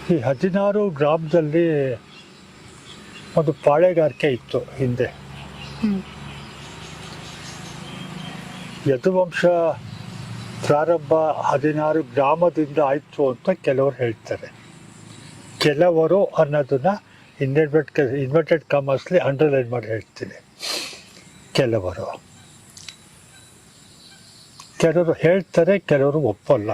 ಈ 16 ಗ್ರಾಮದಲ್ಲಿ ಒಂದು ಪಾಳೆಗಾರಿಕೆ ಇತ್ತು ಹಿಂದೆ. ಹ್ಮ್. ಯದುವಂಶ ಪ್ರಾರಂಭ 16 ಗ್ರಾಮದಿಂದ ಆಯಿತು ಅಂತ ಕೆಲವರು ಹೇಳ್ತಾರೆ. ಕೆಲವರು ಅನ್ನೋದನ್ನ ಇನ್ವರ್ಟೆಡ್ ಕಾಮರ್ಸ್ಲಿ ಅಂಡರ್ಲೈನ್ ಮಾಡಿ ಹೇಳ್ತೀನಿ. ಕೆಲವರು ಹೇಳ್ತಾರೆ, ಕೆಲವರು ಒಪ್ಪಲ್ಲ.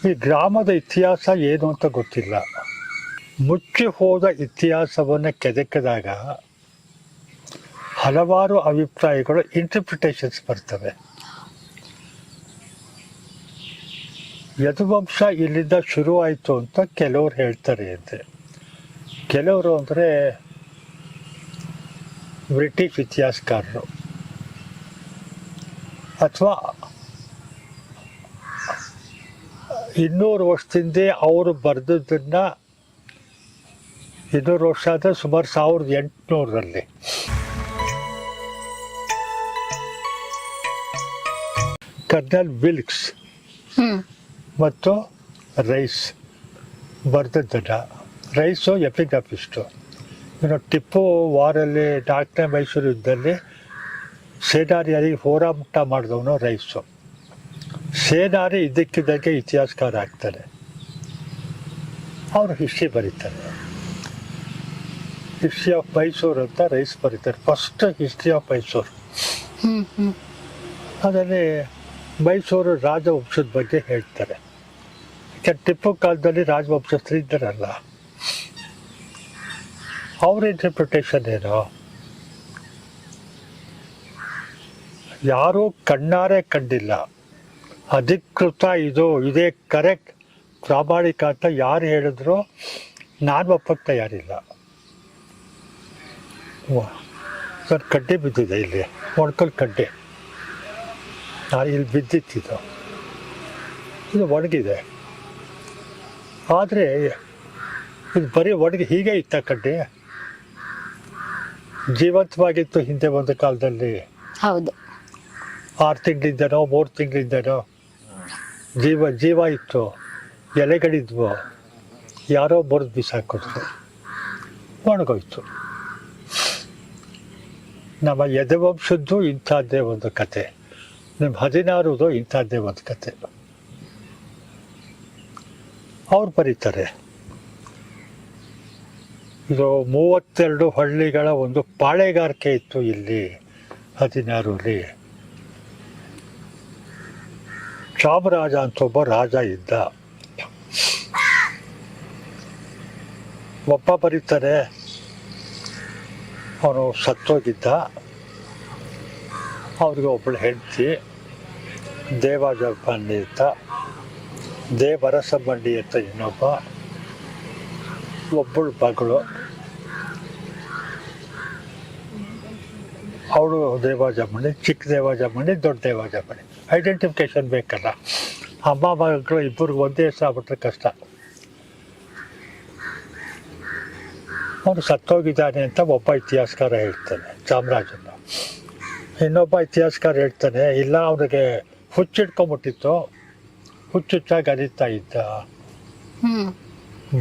ಈ ಗ್ರಾಮದ ಇತಿಹಾಸ ಏನು ಅಂತ ಗೊತ್ತಿಲ್ಲ. ಮುಚ್ಚಿ ಹೋದ ಇತಿಹಾಸವನ್ನು ಕೆದಕಿದಾಗ ಹಲವಾರು ಅಭಿಪ್ರಾಯಗಳು, ಇಂಟರ್ಪ್ರಿಟೇಷನ್ಸ್ ಬರ್ತವೆ. ಯದುವಂಶ ಇಲ್ಲಿಂದ ಶುರುವಾಯಿತು ಅಂತ ಕೆಲವರು ಹೇಳ್ತಾರೆ ಅಂತೆ. ಕೆಲವರು ಅಂದರೆ ಬ್ರಿಟಿಷ್ ಇತಿಹಾಸಕಾರರು, ಅಥವಾ 200 ವರ್ಷದಿಂದ ಅವರು ಬರೆದದ್ದನ್ನು, 200 ವರ್ಷ ಆದರೆ ಸುಮಾರು 1800ರಲ್ಲಿ ಕರ್ನಲ್ ವಿಲ್ಕ್ಸ್ ಮತ್ತು ರೈಸ್ ಬರೆದದ್ದನ್ನು. ರೈಸು ಎಪಿಗ್ರಾಫಿಸ್ಟು. ಟಿಪ್ಪು ವಾರಲ್ಲಿ 4ನೇ ಮೈಸೂರು ಯುದ್ಧದಲ್ಲಿ ಸೇನಾನಿಯರಿಗೆ ಹೋರಾಟ ಮಾಡಿದವನು ರೈಸು. ಸೇನಾನಿ ಇದ್ದಕ್ಕಿದ್ದಂಗೆ ಇತಿಹಾಸಕಾರ ಆಗ್ತಾರೆ, ಅವರು ಹಿಸ್ಟ್ರಿ ಬರೀತಾರೆ. ಹಿಸ್ಟ್ರಿ ಆಫ್ ಮೈಸೂರು ಅಂತ ರೈಸ್ ಬರೀತಾರೆ. First history of Mysuru. ಅದರಲ್ಲಿ ಮೈಸೂರು ರಾಜವಂಶದ ಬಗ್ಗೆ ಹೇಳ್ತಾರೆ. ಟಿಪ್ಪು ಕಾಲದಲ್ಲಿ ರಾಜವಂಶಸ್ಥರು ಇದ್ದಾರಲ್ಲ, ಅವ್ರ ಇಂಟರ್ಪ್ರಿಟೇಷನ್ ಏನು? ಯಾರೂ ಕಣ್ಣಾರೆ ಕಂಡಿಲ್ಲ. ಅಧಿಕೃತ ಇದೇ ಕರೆಕ್ಟ್ ಪ್ರಾಮಾಣಿಕ ಅಂತ ಯಾರು ಹೇಳಿದ್ರು ನಾನು ಒಪ್ಪಕ್ಕೆ ತಯಾರಿಲ್ಲ. ಸರ್, ಕಡ್ಡೆ ಬಿದ್ದಿದೆ ಇಲ್ಲಿ, ಒಣಕಲ್ ಕಡ್ಡೆ. ನಾನು ಇಲ್ಲಿ ಬಿದ್ದಿತ್ತಿದ್ದು, ಇದು ಒಣಗಿದೆ. ಆದರೆ ಇದು ಬರೀ ಒಣಗಿ ಹೀಗೆ ಇತ್ತ ಕಡ್ಡೆ? ಜೀವಂತವಾಗಿತ್ತು ಹಿಂದೆ ಒಂದು ಕಾಲದಲ್ಲಿ. ಹೌದು. 6 ತಿಂಗಳಿಂದನೋ 3 ತಿಂಗಳಿಂದನೋ ಜೀವ ಇತ್ತು, ಎಲೆಗಳಿದ್ವು. ಯಾರೋ ಬರೆದು ಬಿಸಾಕಿದ್ರು, ಒಣಗೋಯ್ತು. ನಮ್ಮ ಯದುವಂಶದ್ದು ಇಂಥದ್ದೇ ಒಂದು ಕತೆ, ನಿಮ್ಮ 16ದು ಇಂಥದ್ದೇ ಒಂದು ಕತೆ. ಅವ್ರು ಬರೀತಾರೆ, ಇದು 32 ಹಳ್ಳಿಗಳ ಒಂದು ಪಾಳೆಗಾರಿಕೆ ಇತ್ತು ಇಲ್ಲಿ 16ರಲ್ಲಿ. ಚಾಮರಾಜ ಅಂತ ಒಬ್ಬ ರಾಜ ಇದ್ದ. ಒಬ್ಬ ಬರೀತಾರೆ, ಅವನು ಸತ್ತೋಗಿದ್ದ. ಅವ್ರಿಗೆ ಒಬ್ಬಳು ಹೆಂಡತಿ ದೇವಜಬ್ಬಂಡಿ ಅಂತ, ದೇವರಸಬಂಡಿ ಅಂತ ಇನ್ನೊಬ್ಬ, ಒಬ್ಬಳು ಮಗಳು. ಅವಳು ದೇವಜಮ್ಮಣಿ, ಚಿಕ್ಕ ದೇವಜಮ್ಮಣಿ, ದೊಡ್ಡ ದೇವಜಮ್ಮಣಿ. ಐಡೆಂಟಿಫಿಕೇಶನ್ ಬೇಕಲ್ಲ. ಅಮ್ಮ ಮಗಳು ಇಬ್ಬರಿಗೆ ಒಂದೇ ಹೆಸರು ಆಗ್ಬಿಟ್ರೆ ಕಷ್ಟ. ಅವನು ಸತ್ತೋಗಿದ್ದಾನೆ ಅಂತ ಒಬ್ಬ ಇತಿಹಾಸಕಾರ ಹೇಳ್ತಾನೆ, ಚಾಮರಾಜನ. ಇನ್ನೊಬ್ಬ ಇತಿಹಾಸಕಾರ ಹೇಳ್ತಾನೆ, ಇಲ್ಲ, ಅವನಿಗೆ ಹುಚ್ಚಿಡ್ಕೊಂಬಿಟ್ಟಿತ್ತು, ಹುಚ್ಚುಚ್ಚಾಗಿ ಅರಿತಾ ಇದ್ದ,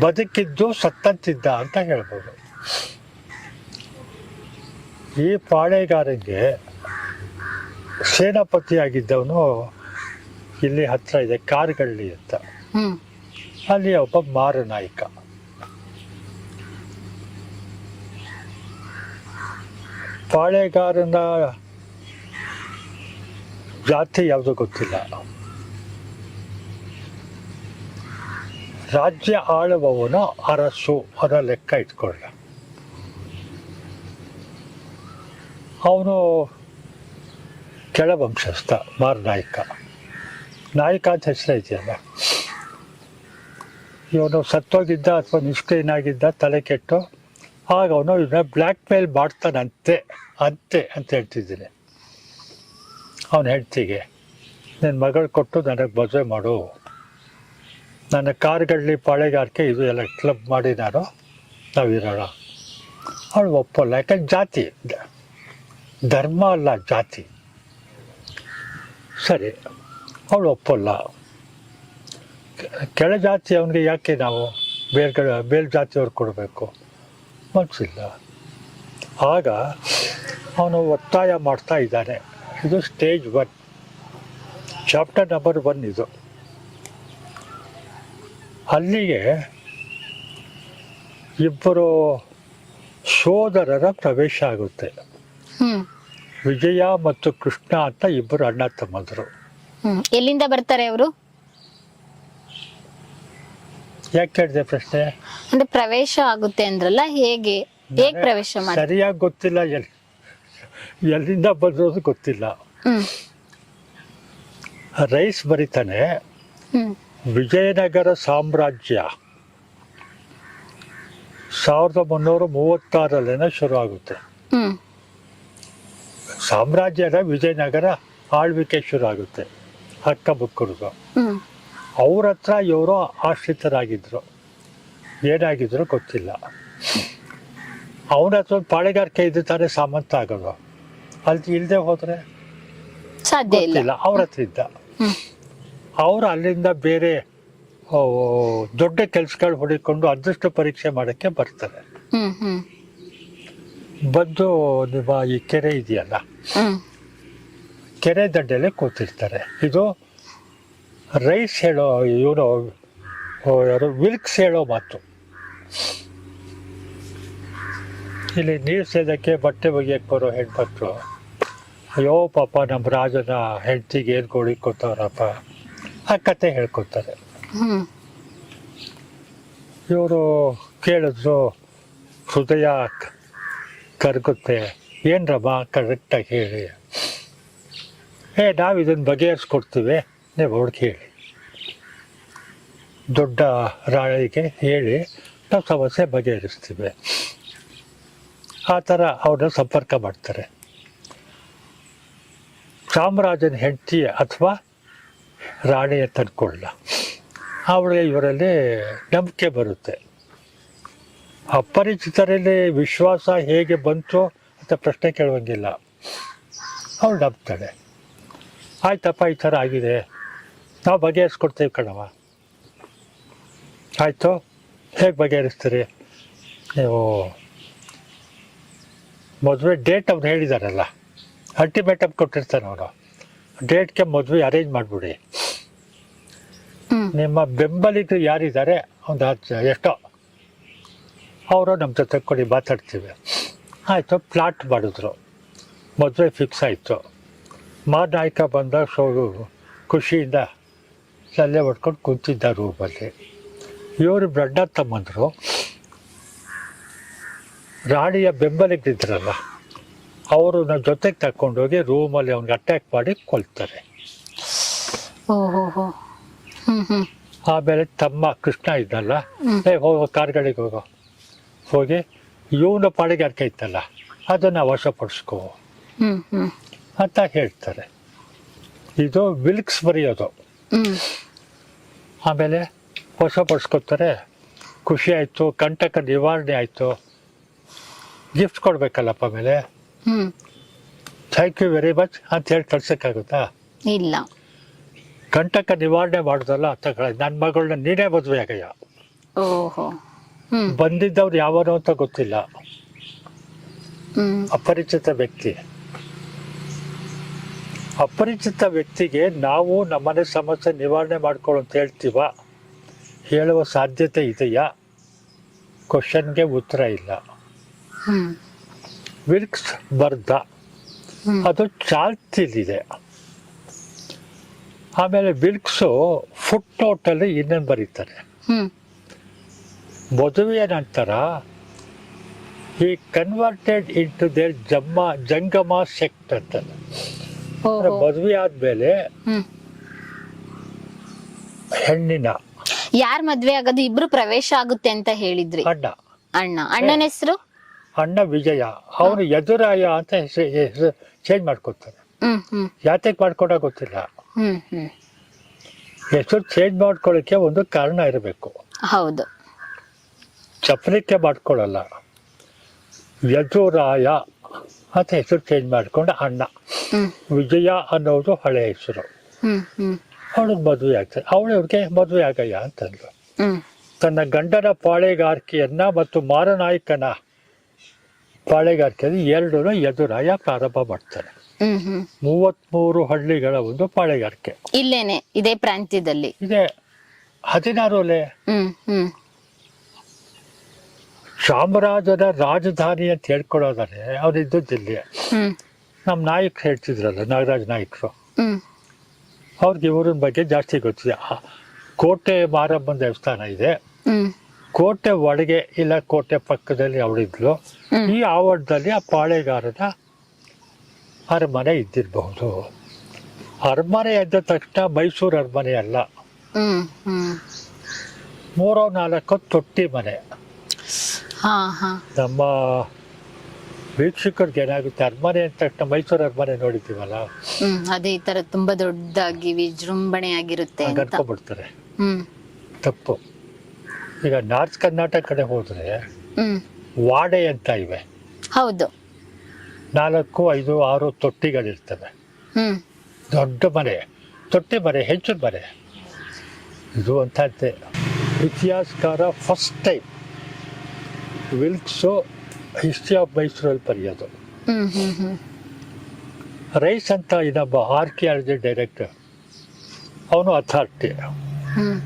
ಬದುಕಿದ್ದು ಸತ್ತಂತಿದ್ದ ಅಂತ ಹೇಳ್ಬೋದು. ಈ ಪಾಳೆಗಾರನಿಗೆ ಸೇನಾಪತಿಯಾಗಿದ್ದವನು ಇಲ್ಲಿ ಹತ್ರ ಇದೆ, ಕಾರ್ಗಳ್ಳಿ ಅಂತ. ಅಲ್ಲಿ ಒಬ್ಬ ಮಾರನಾಯಕ. ಪಾಳೆಗಾರನ ಜಾತಿ ಯಾವುದು ಗೊತ್ತಿಲ್ಲ. ರಾಜ್ಯ ಆಳುವವನು ಅರಸು ಅನ್ನೋ ಲೆಕ್ಕ ಇಟ್ಕೊಳ್ಳ. ಅವನು ಕೆಳವಂಶಸ್ಥ, ಮಾರನಾಯಕ. ನಾಯಕ ಅಂತ ಹೆಸರು ಇದೆಯಲ್ಲ. ಇವನು ಸತ್ತೋಗಿದ್ದ ಅಥವಾ ನಿಷ್ಕ್ರಿಯನಾಗಿದ್ದ, ತಲೆ ಕೆಟ್ಟು. ಆಗ ಅವನು ಇವನ್ನ ಬ್ಲ್ಯಾಕ್ ಮೇಲ್ ಮಾಡ್ತಾನಂತೆ ಅಂತ ಹೇಳ್ತಿದ್ದೀನಿ. ಅವನ ಹೆಂಡತಿಗೆ, ನಿನ್ನ ಮಗಳು ಕೊಟ್ಟು ನನಗೆ ಮದುವೆ ಮಾಡು, ನನ್ನ ಕಾರ್ಗಳ್ಳಿ ಪಾಳೆಗಾರಿಕೆ ಇದು ಎಲ್ಲ ಕ್ಲಬ್ ಮಾಡಿ ನಾವಿರೋಣ. ಅವಳು ಒಪ್ಪಲ್ಲ, ಯಾಕಂದ್ರೆ ಜಾತಿ, ಧರ್ಮ ಅಲ್ಲ ಜಾತಿ. ಸರಿ, ಅವಳು ಒಪ್ಪಲ್ಲ. ಕೆಳಜಾತಿ ಅವನಿಗೆ ಯಾಕೆ ನಾವು ಮೇಲ್ಜಾತಿಯವ್ರು ಕೊಡಬೇಕು? ಮನಸ್ಸಿಲ್ಲ. ಆಗ ಅವನು ಒತ್ತಾಯ ಮಾಡ್ತಾ ಇದ್ದಾನೆ. ಇದು ಸ್ಟೇಜ್ 1, ಚಾಪ್ಟರ್ ನಂಬರ್ 1 ಇದು. ಅಲ್ಲಿಗೆ ಇಬ್ಬರು ಸೋದರರ ಪ್ರವೇಶ ಆಗುತ್ತೆ. ವಿಜಯ ಮತ್ತು ಕೃಷ್ಣ ಅಂತ ಇಬ್ಬರು ಅಣ್ಣ ತಮ್ಮಂದರು. ಎಲ್ಲಿಂದ ಬರ್ತಾರೆ ಅವರು? ಯಾಕೆ ಕೇಳಿದೆ ಪ್ರಶ್ನೆ? ಅಂದ್ರೆ ಪ್ರವೇಶ ಆಗುತ್ತೆ ಅಂದ್ರಲ್ಲ, ಹೇಗೆ ಪ್ರವೇಶ ಮಾಡಿ? ಸರಿಯಾಗಿ ಗೊತ್ತಿಲ್ಲ, ಎಲ್ಲಿಂದ ಬಂದಿರೋದು ಗೊತ್ತಿಲ್ಲ. ರೈಸ್ ಬರೀತಾನೆ, ವಿಜಯನಗರ ಸಾಮ್ರಾಜ್ಯ 1336 ಶುರು ಆಗುತ್ತೆ. ಸಾಮ್ರಾಜ್ಯದ ವಿಜಯನಗರ ಆಳ್ವಿಕೆ ಶುರು ಆಗುತ್ತೆ. ಹಕ್ಕ ಬುಕ್ಕರು ಅವ್ರ ಹತ್ರ ಇವರು ಆಶ್ರಿತರಾಗಿದ್ರು. ಏನಾಗಿದ್ರು ಗೊತ್ತಿಲ್ಲ. ಅವನ ಹತ್ರ ಒಂದು ಪಾಳೆಗಾರಿಕೆ ಇದ್ದು ತಾನೇ ಸಾಮಂತ ಆಗೋದು. ಅಲ್ಲಿ ಇಲ್ಲದೆ ಹೋದ್ರೆ ಸಾಧ್ಯ ಇಲ್ಲ. ಅವ್ರ ಹತ್ರ ಇದ್ದ. ಅವರು ಅಲ್ಲಿಂದ ಬೇರೆ ದೊಡ್ಡ ಕೆಲ್ಸಗಳು ಹೊಡಿಕೊಂಡು ಅದೃಷ್ಟ ಪರೀಕ್ಷೆ ಮಾಡಕ್ಕೆ ಬರ್ತಾರೆ. ಬಂದು ನಿಮ್ಮ ಈ ಕೆರೆ ಇದೆಯಲ್ಲ, ಕೆರೆ ದಂಡೆಯಲ್ಲಿ ಕೂತಿರ್ತಾರೆ. ಇದು ರೈಸ್ ಹೇಳೋ, ಇವನು ಯಾರು ವಿಲ್ಕ್ಸ್ ಹೇಳೋ ಮಾತು. ಇಲ್ಲಿ ನೀರು ಸೇದಕ್ಕೆ ಬಟ್ಟೆ ಒಗೆಯಕ್ಕೆ ಬರೋ ಹೆಣ್ಮಕ್ಳು, ಅಯ್ಯೋ ಪಾಪ ನಮ್ಮ ರಾಜನ ಹೆಂಡತಿಗೆ ಏನು ಕೊಡ್ತಾರಪ್ಪ, ಆ ಕತೆ ಹೇಳ್ಕೊತಾರೆ. ಇವರು ಕೇಳಿದ್ರು, ಹೃದಯ ಕರಗುತ್ತೆ. ಏನ್ರಮ್ಮ ಕರೆಕ್ಟಾಗಿ ಹೇಳಿ. ನಾವು ಇದನ್ನು ಬಗೆಹರಿಸ್ಕೊಡ್ತೀವಿ, ನೀವು ಅವ್ರಿಗೆ ಹೇಳಿ, ದೊಡ್ಡ ರಾಳಿಗೆ ಹೇಳಿ ನಾವು ಸಮಸ್ಯೆ ಬಗೆಹರಿಸ್ತೀವಿ. ಆ ಥರ ಅವ್ರನ್ನ ಸಂಪರ್ಕ ಮಾಡ್ತಾರೆ. ಚಾಮರಾಜನ ಹೆಂಡತಿ ಅಥವಾ ರಾಣಿಯ ತಂದ್ಕೊಳ್ಳ, ಅವಳಿಗೆ ಇವರಲ್ಲಿ ನಂಬಿಕೆ ಬರುತ್ತೆ. ಅಪರಿಚಿತರಲ್ಲಿ ವಿಶ್ವಾಸ ಹೇಗೆ ಬಂತು ಅಂತ ಪ್ರಶ್ನೆ ಕೇಳುವಂಗಿಲ್ಲ. ಅವಳು ನಂಬ್ತಾಳೆ. ಆಯ್ತಪ್ಪ, ಈ ಥರ ಆಗಿದೆ, ನಾವು ಬಗೆಹರಿಸ್ಕೊಡ್ತೇವೆ ಕಣವ. ಆಯಿತು, ಹೇಗೆ ಬಗೆಹರಿಸ್ತೀರಿ ನೀವು? ಮದುವೆ ಡೇಟ್ ಅವ್ರು ಹೇಳಿದಾರಲ್ಲ, ಅಲ್ಟಿಮೇಟಮ್ ಕೊಟ್ಟಿರ್ತಾನೆ ಅವನು. ಡೇಟ್ಗೆ ಮದುವೆ ಅರೇಂಜ್ ಮಾಡಿಬಿಡಿ. ನಿಮ್ಮ ಬೆಂಬಲಿಗರು ಯಾರಿದ್ದಾರೆ ಒಂದು ಎಷ್ಟೋ ಅವರು ನಮ್ಮ ಜೊತೆ ಕೊಡಿ, ಮಾತಾಡ್ತೀವಿ. ಆಯಿತು, ಪ್ಲಾಟ್ ಮಾಡಿದ್ರು. ಮದುವೆ ಫಿಕ್ಸ್ ಆಯಿತು. ಮಾನಾಯಕ ಬಂದಾಗ ಖುಷಿಯಿಂದ ಸಲ್ಲೆ ಹೊಡ್ಕೊಂಡು ಕುಂತಿದ್ದ ರೂಮಲ್ಲಿ. ಇವರು ಬ್ರಡ್ಡ ತಮ್ಮಂದರು ರಾಣಿಯ ಬೆಂಬಲಿಗರಿದ್ರಲ್ಲ, ಅವರು ನಮ್ಮ ಜೊತೆಗೆ ತಗೊಂಡೋಗಿ ರೂಮಲ್ಲಿ ಅವ್ನಿಗೆ ಅಟ್ಯಾಕ್ ಮಾಡಿ ಕೊಲ್ತಾರೆ. ಆಮೇಲೆ ತಮ್ಮ ಕೃಷ್ಣ ಇದ್ದಲ್ಲ, ಹೋಗೋ ಕಾರ್ಗಳಿಗೆ ಹೋಗಿ ಇವನ ಪಾಡಿಗಾರಿಕೆ ಇತ್ತಲ್ಲ ಅದನ್ನು ವಶಪಡಿಸ್ಕೋ ಅಂತ ಹೇಳ್ತಾರೆ. ಇದು ವಿಲ್ಕ್ಸ್ ಬರೆಯೋದು. ಆಮೇಲೆ ವಶಪಡಿಸ್ಕೊತಾರೆ. ಖುಷಿ ಆಯಿತು, ಕಂಟಕ ನಿವಾರಣೆ ಆಯಿತು. ಗಿಫ್ಟ್ ಕೊಡ್ಬೇಕಲ್ಲಪ್ಪ. ಆಮೇಲೆ ಥ್ಯಾಂಕ್ ಯು ವೆರಿ ಮಚ್ ಅಂತ ಹೇಳಿ ಕಳ್ಸೋಕ್ಕಾಗುತ್ತಾ? ಇಲ್ಲ. ಕಂಟಕ ನಿವಾರಣೆ ಮಾಡೋದಲ್ಲ, ನನ್ನ ಮಗಳನ್ನ ನೀನೇ ಮದುವೆ ಆಗಯ್ಯ. ಬಂದಿದ್ದವ್ರು ಯಾವನು ಅಂತ ಗೊತ್ತಿಲ್ಲ, ಅಪರಿಚಿತ ವ್ಯಕ್ತಿ. ಅಪರಿಚಿತ ವ್ಯಕ್ತಿಗೆ ನಾವು ನಮ್ಮನೆ ಸಮಸ್ಯೆ ನಿವಾರಣೆ ಮಾಡ್ಕೊಳ್ಳೋ ಅಂತ ಹೇಳ್ತೀವ, ಹೇಳುವ ಸಾಧ್ಯತೆ ಇದೆಯಾ? ಕ್ವಶನ್ಗೆ ಉತ್ತರ ಇಲ್ಲ. ವಿಲ್ಕ್ಸ್ ಬರ್ದ, ಅದು ಚಾಲ್ತಿಲಿದೆ. ಆಮೇಲೆ ವಿಲ್ಕ್ಸು ಫುಟ್ ನೋಟಲ್ಲಿ ಇನ್ನೇನು ಬರೀತಾರೆ, ಮದುವೆಯ ನಂತರ ಈ ಕನ್ವರ್ಟೆಡ್ ಇಂಟು ದೇರ್ ಜಂಗಮ ಸೆಕ್ಟ್ ಅಂತ. ಮದುವೆ ಆದ್ಮೇಲೆ ಹೆಣ್ಣಿನ ಯಾರ್ ಮದ್ವೆ ಆಗೋದು? ಇಬ್ರು ಪ್ರವೇಶ ಆಗುತ್ತೆ ಅಂತ ಹೇಳಿದ್ರಿ. ಅಣ್ಣನ ಹೆಸರು ಅಣ್ಣ ವಿಜಯ. ಅವನು ಎದುರಾಯ ಅಂತ ಹೆಸರು ಚೇಂಜ್ ಮಾಡ್ಕೊತಾರೆ. ಯಾತಕ್ಕೆ ಮಾಡ್ಕೊಂಡ ಗೊತ್ತಿಲ್ಲ. ಹೆಸರು ಚೇಂಜ್ ಮಾಡ್ಕೊಳ್ಳಿಕ್ಕೆ ಒಂದು ಕಾರಣ ಇರಬೇಕು. ಹೌದು, ಚಪ್ಪಲಿಕ್ಕೆ ಮಾಡ್ಕೊಳ್ಳಲ್ಲ. ಯಜುರಾಯ ಅಂತ ಹೆಸರು ಚೇಂಜ್ ಮಾಡ್ಕೊಂಡ ಅಣ್ಣ. ವಿಜಯ ಅನ್ನೋದು ಹಳೆ ಹೆಸರು. ಅವಳಿಗೆ ಮದುವೆ ಆಗ್ತದೆ. ಅವ್ರಿಗೆ ಮದುವೆ ಆಗಯ್ಯ ಅಂತಂದ್ಲು. ಹ್ಮ್ ತನ್ನ ಗಂಡನ ಪಾಳೆಗಾರಿಕೆಯನ್ನ ಮತ್ತು ಮಾರನಾಯಕನ ಪಾಳೆಗಾರಿಕೆಯಲ್ಲಿ ಎರಡೂ ಎದುರಾಯ ಪ್ರಾರಂಭ ಮಾಡ್ತಾರೆ. ಹ್ಮ್ ಹ್ಮ್ 33 ಹಳ್ಳಿಗಳ ಒಂದು ಪಾಳೆಗಾರಿಕೆ ಇಲ್ಲೇನೆ ಇದೇ ಪ್ರಾಂತ್ಯದಲ್ಲಿ ಇದೆ. 16 ಒಲೆ. ಹ್ಮ್ ಹ್ಮ್ ಚಾಮರಾಜನ ರಾಜಧಾನಿ ಅಂತ ಹೇಳ್ಕೊಳೋದಾನೆ ಅವರಿದ್ದು ದಿಲ್ಲಿ. ಹ್ಮ್ ನಮ್ಮ ನಾಯಕರು ಹೇಳ್ತಿದ್ರಲ್ಲ, ನಾಗರಾಜ ನಾಯಕರು, ಹ್ಮ್ ಅವ್ರಿಗೆ ಇವ್ರನ್ನ ಬಗ್ಗೆ ಜಾಸ್ತಿ ಗೊತ್ತಿದೆ. ಕೋಟೆ ಮಾರಮ್ಮನ ದೇವಸ್ಥಾನ ಇದೆ. ಹ್ಮ್ ಕೋಟೆ ಒಳಗೆ ಇಲ್ಲ ಕೋಟೆ ಪಕ್ಕದಲ್ಲಿ ಅವಳಿದ್ಲು. ಈ ಆವರಣದಲ್ಲಿ ಆ ಪಾಳೆಗಾರನ ಅರಮನೆ ಇದ್ದಿರಬಹುದು. ಅರಮನೆ ಎದ್ದ ತಕ್ಷಣ ಮೈಸೂರು ಅರಮನೆ ಅಲ್ಲ, ಹ್ಮ್ ಹ್ಮ್ 3-4 ತೊಟ್ಟಿ ಮನೆ. ಹಾ ಹಾ ನಮ್ಮ ವೀಕ್ಷಕರಿಗೆ ಏನಾಗುತ್ತೆ, ಅರಮನೆ ಅಂದ ತಕ್ಷಣ ಮೈಸೂರು ಅರಮನೆ ನೋಡಿದ್ದೀವಲ್ಲ, ಅದೇ ಈ ತರ ತುಂಬಾ ದೊಡ್ಡದಾಗಿ ವಿಜೃಂಭಣೆ ಆಗಿರುತ್ತೆ ಅಂತ ಅನ್ಕೊಂಡ್ಬಿಡ್ತಾರೆ. ಹ್ಮ್ ತಪ್ಪು. ಈಗ ನಾರ್ತ್ ಕರ್ನಾಟಕ ಕಡೆ ಹೋದ್ರೆ ಹ್ಮ್ ವಾಡೆ ಅಂತ ಇವೆ, ಹೌದು. 4, 5, 6 ತೊಟ್ಟಿಗಳಿರ್ತವೆ. ಹ್ಮ್ ದೊಡ್ಡ ಮನೆ, ತೊಟ್ಟಿ ಮನೆ, ಹೆಂಚಿನ ಮನೆ. ಇದು ಅಂತಂತೆ ಇತಿಹಾಸಕಾರ ಫಸ್ಟ್ ಟೈಮ್ ವಿಲ್ಕ್ಸು ಹಿಸ್ಟ್ರಿ ಆಫ್ ಮೈಸೂರಲ್ಲಿ ಬರೆಯೋದು. ಹ್ಮ್ ಹ್ಮ್ ಹ್ಮ್ ರೈಸ್ ಅಂತ ಇನ್ನೊಬ್ಬ ಆರ್ಕಿಯಾಲಜಿ ಡೈರೆಕ್ಟರ್, ಅವನು ಅಥಾರಿಟಿ. ಹ್ಮ್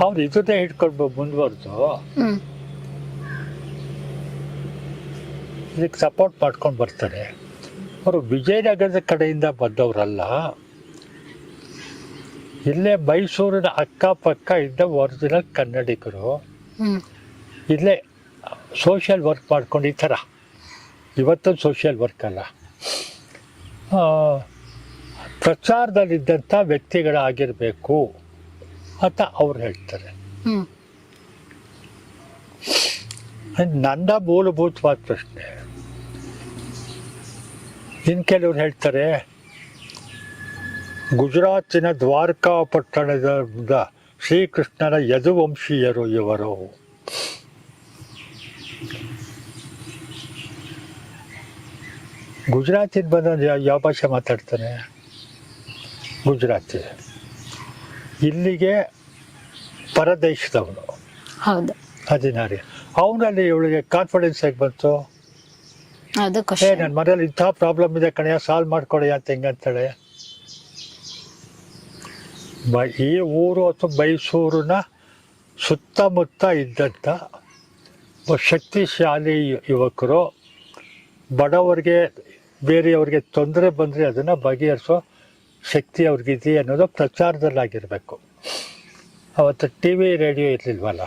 ಅವ್ರು ಇದನ್ನೇ ಹಿಡ್ಕೊಂಡು ಮುಂದುವರೆದು ಹ್ಮ್ ಇದಕ್ಕೆ ಸಪೋರ್ಟ್ ಮಾಡ್ಕೊಂಡು ಬರ್ತಾರೆ. ಅವರು ವಿಜಯನಗರದ ಕಡೆಯಿಂದ ಬಂದವರಲ್ಲ, ಇಲ್ಲೇ ಮೈಸೂರಿನ ಅಕ್ಕಪಕ್ಕ ಇದ್ದ ಒರಿಜಿನಲ್ ಕನ್ನಡಿಗರು. ಹ್ಮ್ ಇಲ್ಲೇ ಸೋಷಿಯಲ್ ವರ್ಕ್ ಮಾಡ್ಕೊಂಡು, ಈ ಥರ ಇವತ್ತು ಸೋಷಿಯಲ್ ವರ್ಕ್ ಅಲ್ಲ, ಪ್ರಚಾರದಲ್ಲಿದ್ದಂಥ ವ್ಯಕ್ತಿಗಳಾಗಿರಬೇಕು ಅಂತ ಅವ್ರು ಹೇಳ್ತಾರೆ. ಹ್ಮ್ ನನ್ನ ಮೂಲಭೂತವಾದ ಪ್ರಶ್ನೆ. ಇನ್ನು ಕೆಲವ್ರು ಹೇಳ್ತಾರೆ ಗುಜರಾತಿನ ದ್ವಾರಕಾ ಪಟ್ಟಣದ ಶ್ರೀಕೃಷ್ಣನ ಯದುವಂಶೀಯರು ಇವರು. ಗುಜರಾತಿನ ಬಂದ ಯಾವ ಭಾಷೆ ಮಾತಾಡ್ತಾನೆ? ಗುಜರಾತಿ. ಇಲ್ಲಿಗೆ ಪರದೇಶದವನು. ಹೌದು. 16. ಅವನಲ್ಲಿ ಇವಳಿಗೆ ಕಾನ್ಫಿಡೆನ್ಸ್ ಹೇಗೆ ಬಂತು? ಅದು ನನ್ನ ಮನೇಲಿ ಇಂಥ ಪ್ರಾಬ್ಲಮ್ ಇದೆ ಕಣೆಯ, ಸಾಲ್ವ್ ಮಾಡ್ಕೊಡಿ ಅಂತ ಹೆಂಗಂತಾಳೆ. ಈ ಊರು ಅಥವಾ ಮೈಸೂರಿನ ಸುತ್ತಮುತ್ತ ಇದ್ದಂಥ ಶಕ್ತಿಶಾಲಿ ಯುವಕರು ಬಡವರಿಗೆ ಬೇರೆಯವ್ರಿಗೆ ತೊಂದರೆ ಬಂದರೆ ಅದನ್ನು ಬಗೆಹರಿಸೋ ಶಕ್ತಿ ಅವ್ರಿಗಿದೆ ಅನ್ನೋದು ಪ್ರಚಾರದಲ್ಲಾಗಿರಬೇಕು. ಅವತ್ತು ಟಿ ವಿ ರೇಡಿಯೋ ಇರಲಿಲ್ವಲ್ಲ,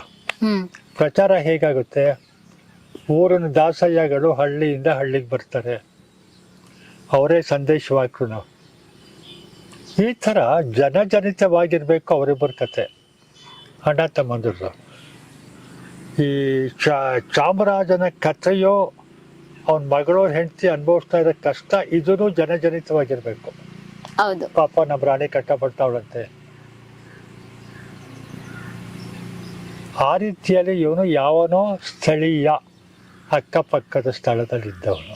ಪ್ರಚಾರ ಹೇಗಾಗುತ್ತೆ? ಊರಿನ ದಾಸಯ್ಯಗಳು ಹಳ್ಳಿಯಿಂದ ಹಳ್ಳಿಗೆ ಬರ್ತಾರೆ, ಅವರೇ ಸಂದೇಶವಾಕ್ರು. ನಾವು ಈ ಥರ ಜನಜನಿತವಾಗಿರಬೇಕು ಅವರಿಬ್ಬರ ಕತೆ, ಅಣ್ಣ ತಮ್ಮಂದಿರದು. ಈ ಚಾಮರಾಜನ ಕಥೆಯೋ ಅವನ ಮಗಳು ಹೆಂಡತಿ ಅನುಭವಿಸ್ತಾ ಇರೋ ಕಷ್ಟ, ಇದೂ ಜನಜನಿತವಾಗಿರಬೇಕು. ಹೌದು. ಪಾಪ ನಮ್ಮ ರಾಣಿ ಕಷ್ಟಪಡ್ತಾವಳಂತೆ. ಆ ರೀತಿಯಲ್ಲಿ ಇವನು ಯಾವನೋ ಸ್ಥಳೀಯ ಅಕ್ಕಪಕ್ಕದ ಸ್ಥಳದಲ್ಲಿದ್ದವನು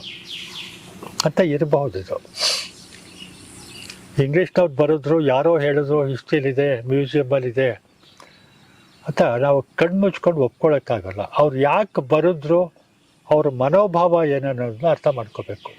ಅಂತ ಇರಬಹುದು. ಇದು ಇಂಗ್ಲೀಷ್ನವ್ರು ಬರೆದ್ರು, ಯಾರೋ ಹೇಳಿದ್ರು, ಹಿಸ್ಟ್ರಿಲಿದೆ, ಮ್ಯೂಸಿಯಮಲ್ಲಿದೆ ಅಂತ ನಾವು ಕಣ್ಮುಚ್ಕೊಂಡು ಒಪ್ಕೊಳ್ಳೋಕ್ಕಾಗಲ್ಲ. ಅವ್ರು ಯಾಕೆ ಬರೆದ್ರು, ಅವ್ರ ಮನೋಭಾವ ಏನನ್ನೋದನ್ನ ಅರ್ಥ ಮಾಡ್ಕೋಬೇಕು.